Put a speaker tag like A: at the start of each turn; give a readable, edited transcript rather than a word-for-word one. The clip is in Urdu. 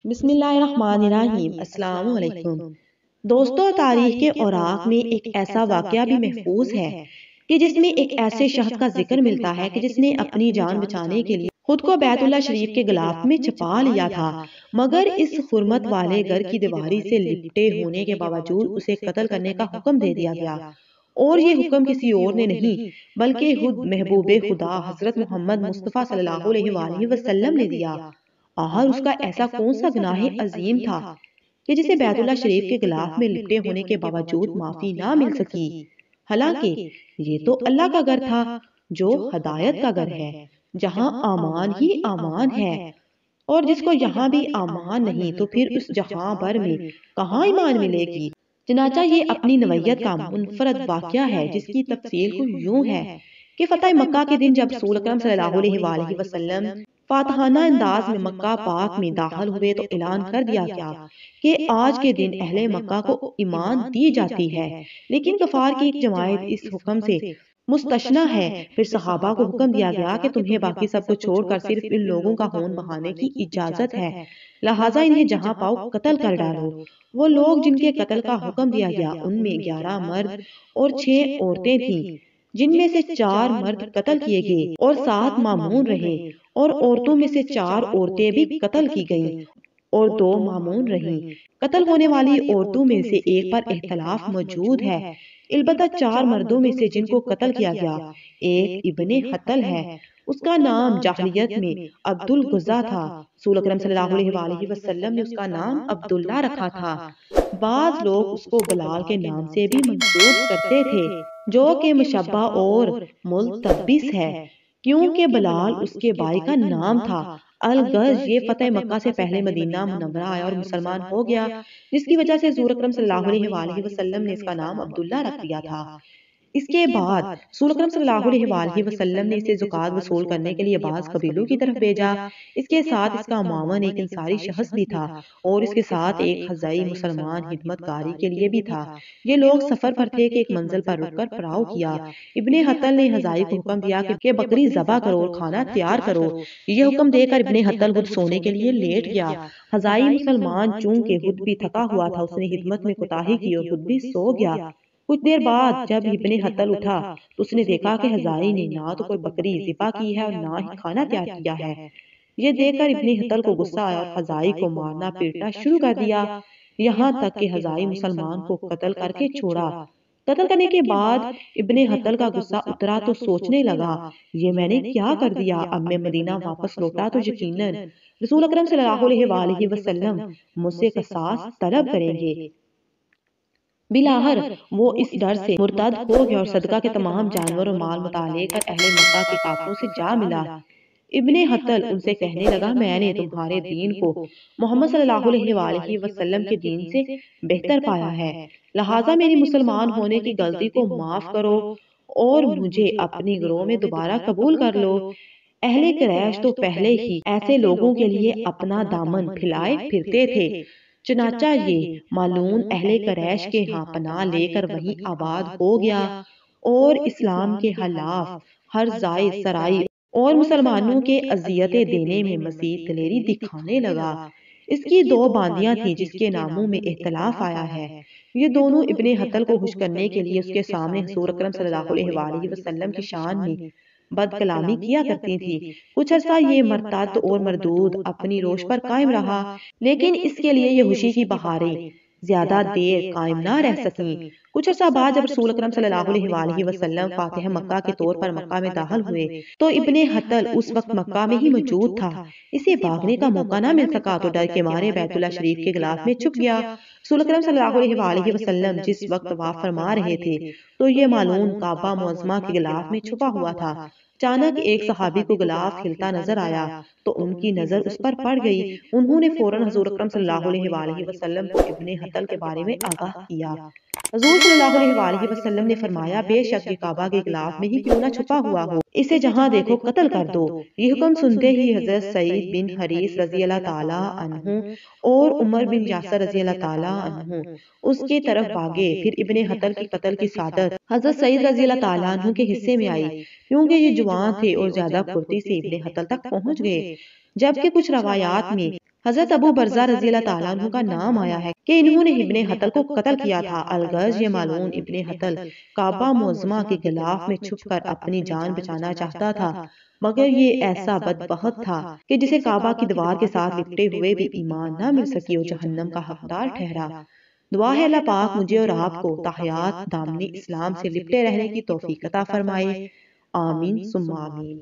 A: بسم اللہ الرحمن الرحیم۔ السلام علیکم دوستوں، تاریخ کے اوراق میں ایک ایسا واقعہ بھی محفوظ ہے کہ جس میں ایک ایسے شخص کا ذکر ملتا ہے کہ جس نے اپنی جان بچانے کے لیے خود کو بیت اللہ شریف کے غلاف میں چھپا لیا تھا، مگر اس حرمت والے گھر کی دیواری سے لپٹے ہونے کے باوجود اسے قتل کرنے کا حکم دے دیا گیا۔ اور یہ حکم کسی اور نے نہیں بلکہ خود محبوب خدا حضرت محمد مصطفیٰ صلی اللہ علیہ وآلہ وسلم نے دیا۔ آخر اس کا ایسا کون سا گناہ عظیم تھا کہ جسے بیت اللہ شریف کے غلاف میں لپٹے ہونے کے باوجود معافی نہ مل سکی؟ حالانکہ یہ تو اللہ کا گھر تھا جو ہدایت کا گھر ہے، جہاں امان ہی امان ہے، اور جس کو یہاں بھی امان نہیں تو پھر اس جہاں بھر میں کہاں ایمان ملے گی؟ چنانچہ یہ اپنی نوعیت کا منفرد واقعہ ہے جس کی تفصیل کچھ یوں ہے کہ فتح مکہ کے دن جب رسول اکرم صلی اللہ علیہ وآلہ وسلم فاتحانہ انداز میں مکہ پاک میں داخل ہوئے تو اعلان کر دیا گیا کہ آج کے دن اہل مکہ کو ایمان دی جاتی ہے، لیکن کفار کی ایک جماعت اس حکم سے مستثنی ہے۔ پھر صحابہ کو حکم دیا گیا کہ تمہیں باقی سب کو چھوڑ کر صرف ان لوگوں کا خون بہانے کی اجازت ہے، لہٰذا انہیں جہاں پاؤ قتل کر ڈالو۔ وہ لوگ جن کے قتل کا حکم دیا گیا ان میں 11 مرد اور 6 عورتیں تھیں، جن میں سے 4 مرد قتل کیے گئے اور 7 معمون رہے، اور عورتوں میں سے 4 عورتیں بھی قتل کی گئیں اور 2 معمون رہیں۔ قتل ہونے والی عورتوں میں سے ایک پر اختلاف موجود ہے، البتہ 4 مردوں میں سے جن کو قتل کیا گیا، ایک ابن حطل ہے، اس کا نام جاہلیت میں عبد الغزہ تھا، رسول اکرم صلی اللہ علیہ وآلہ وسلم نے اس کا نام عبداللہ رکھا تھا۔ بعض لوگ اس کو بلال کے نام سے بھی منسوب کرتے تھے، جو کہ مشبہ اور ملتبس ہے، کیونکہ بلال اس کے بھائی کا نام تھا۔ الغز یہ فتح مکہ سے پہلے مدینہ منورہ آیا اور مسلمان ہو گیا، جس کی وجہ سے حضور اکرم صلی اللہ علیہ وآلہ وسلم نے اس کا نام عبداللہ رکھ دیا تھا۔ اس کے بعد رسول اکرم صلی اللہ علیہ وآلہ وسلم نے اسے زکوٰۃ وصول کرنے کے لیے بعض قبیلوں کی طرف بھیجا۔ اس کے ساتھ اس کا معاون ایک انصاری شخص بھی تھا، اور اس کے ساتھ ایک خزائی مسلمان خدمت کاری کے لیے بھی تھا۔ یہ لوگ سفر پر تھے کہ ایک منزل پر رک کر پڑاؤ کیا۔ ابن حطل نے خزائی کو حکم دیا کہ بکری ذبح کرو اور کھانا تیار کرو۔ یہ حکم دے کر ابن حطل خود سونے کے لیے لیٹ گیا۔ خزائی مسلمان چونکہ خود بھی تھکا ہوا تھا، اس نے خدمت میں کوتاہی کی اور خود بھی سو گیا۔ کچھ دیر بعد جب ابن حطل اٹھا تو اس نے دیکھا کہ خزائی نے نہ تو کوئی بکری ذبح کی ہے اور نہ ہی کھانا تیار کیا ہے۔ یہ دیکھ کر ابن حطل کو غصہ آیا اور خزائی کو مارنا پیٹنا شروع کر دیا، یہاں تک کہ خزائی مسلمان کو قتل کر کے چھوڑا۔ قتل کرنے کے بعد ابن حطل کا غصہ اترا تو سوچنے لگا، یہ میں نے کیا کر دیا؟ اب میں مدینہ واپس لوٹا تو یقیناً رسول اکرم صلی اللہ علیہ وآلہ وسلم مجھ سے قصاص طلب کریں گے۔ بلاہر وہ اس ڈر سے مرتد ہو گیا اور صدقہ کے تمام جانور اور مال متاع لے کر اہل مکہ کے کافروں سے جا ملا۔ ابن حطل ان سے کہنے لگا، میں نے تمہارے دین کو محمد صلی اللہ علیہ وآلہ وسلم کے دین سے بہتر پایا ہے، لہٰذا میری مسلمان ہونے کی غلطی کو معاف کرو اور مجھے اپنی گروہ میں دوبارہ قبول کر لو۔ اہل قریش تو پہلے ہی ایسے لوگوں کے لیے اپنا دامن پھیلائے پھرتے تھے، چنانچہ یہ معلوم اہل قریش کے ہاں پناہ لے کر وہیں آباد ہو گیا اور اسلام کے خلاف ہر زائد سرائی اور مسلمانوں کے اذیتیں دینے میں مزید دلیری دکھانے لگا۔ اس کی 2 باندیاں تھیں جس کے ناموں میں اختلاف آیا ہے۔ یہ دونوں ابن حطل کو خوش کرنے کے لیے اس کے سامنے حضور اکرم صلی اللہ علیہ وآلہ وسلم کی شان میں بد کلامی کیا کرتی تھی۔ کچھ عرصہ یہ مرتد اور مردود اپنی روش پر قائم رہا، لیکن اس کے لیے یہ خوشی کی بہاریں زیادہ دیر قائم نہ رہ سکیں۔ کچھ عرصہ بعد جب رسول اکرم صلی اللہ علیہ وآلہ وسلم فاتح مکہ کے طور پر مکہ میں داخل ہوئے تو ابن حطل اس وقت مکہ میں ہی موجود تھا۔ اسے بھاگنے کا موقع نہ مل سکا تو ڈر کے مارے بیت اللہ شریف کے غلاف میں چھپ گیا۔ رسول اکرم صلی اللہ علیہ وآلہ وسلم جس وقت طواف فرما رہے تھے تو یہ معلوم کعبہ معظمہ کے غلاف میں چھپا ہوا تھا۔ اچانک ایک صحابی کو غلاف ہلتا نظر آیا تو ان کی نظر اس پر پڑ گئی۔ انہوں نے فوراً حضور اکرم صلی اللہ علیہ وآلہ وسلم کو ابن حطل کے بارے میں آگاہ کیا۔ حضور صلی اللہ علیہ وآلہ وسلم نے فرمایا، بے شک یہ کعبہ کے غلاف میں ہی کیوں نہ چھپا ہوا ہو، اسے جہاں دیکھو قتل کر دو۔ یہ حکم سنتے ہی حضرت سعید بن حریث رضی اللہ تعالیٰ عنہ اور عمر بن یاسر رضی اللہ تعالیٰ عنہ اس کی طرف بھاگے۔ پھر ابن حطل کی قتل کی سعادت حضرت سعید رضی اللہ تعالیٰ عنہ کے حصے میں آئی، کیونکہ یہ جوان تھے اور زیادہ پھرتی سے ابن حطل تک پہنچ گئے، جبکہ کچھ روایات میں حضرت ابو برزہ رضی اللہ تعالیٰ عنہ کا نام آیا ہے کہ انہوں نے ابن حتل کو قتل کیا تھا۔ الغرض یہ معلوم ابن حتل کعبہ معظمہ کے غلاف میں چھپ کر اپنی جان بچانا چاہتا تھا، مگر یہ ایسا بدبخت تھا کہ جسے کعبہ کی دیوار کے ساتھ لپٹے ہوئے بھی ایمان نہ مل سکی اور جہنم کا حقدار ٹھہرا۔ دعا ہے اللہ پاک مجھے اور آپ کو تحیات دامنی اسلام سے لپٹے رہنے کی توفیق عطا فرمائے، آمین ثم آمین۔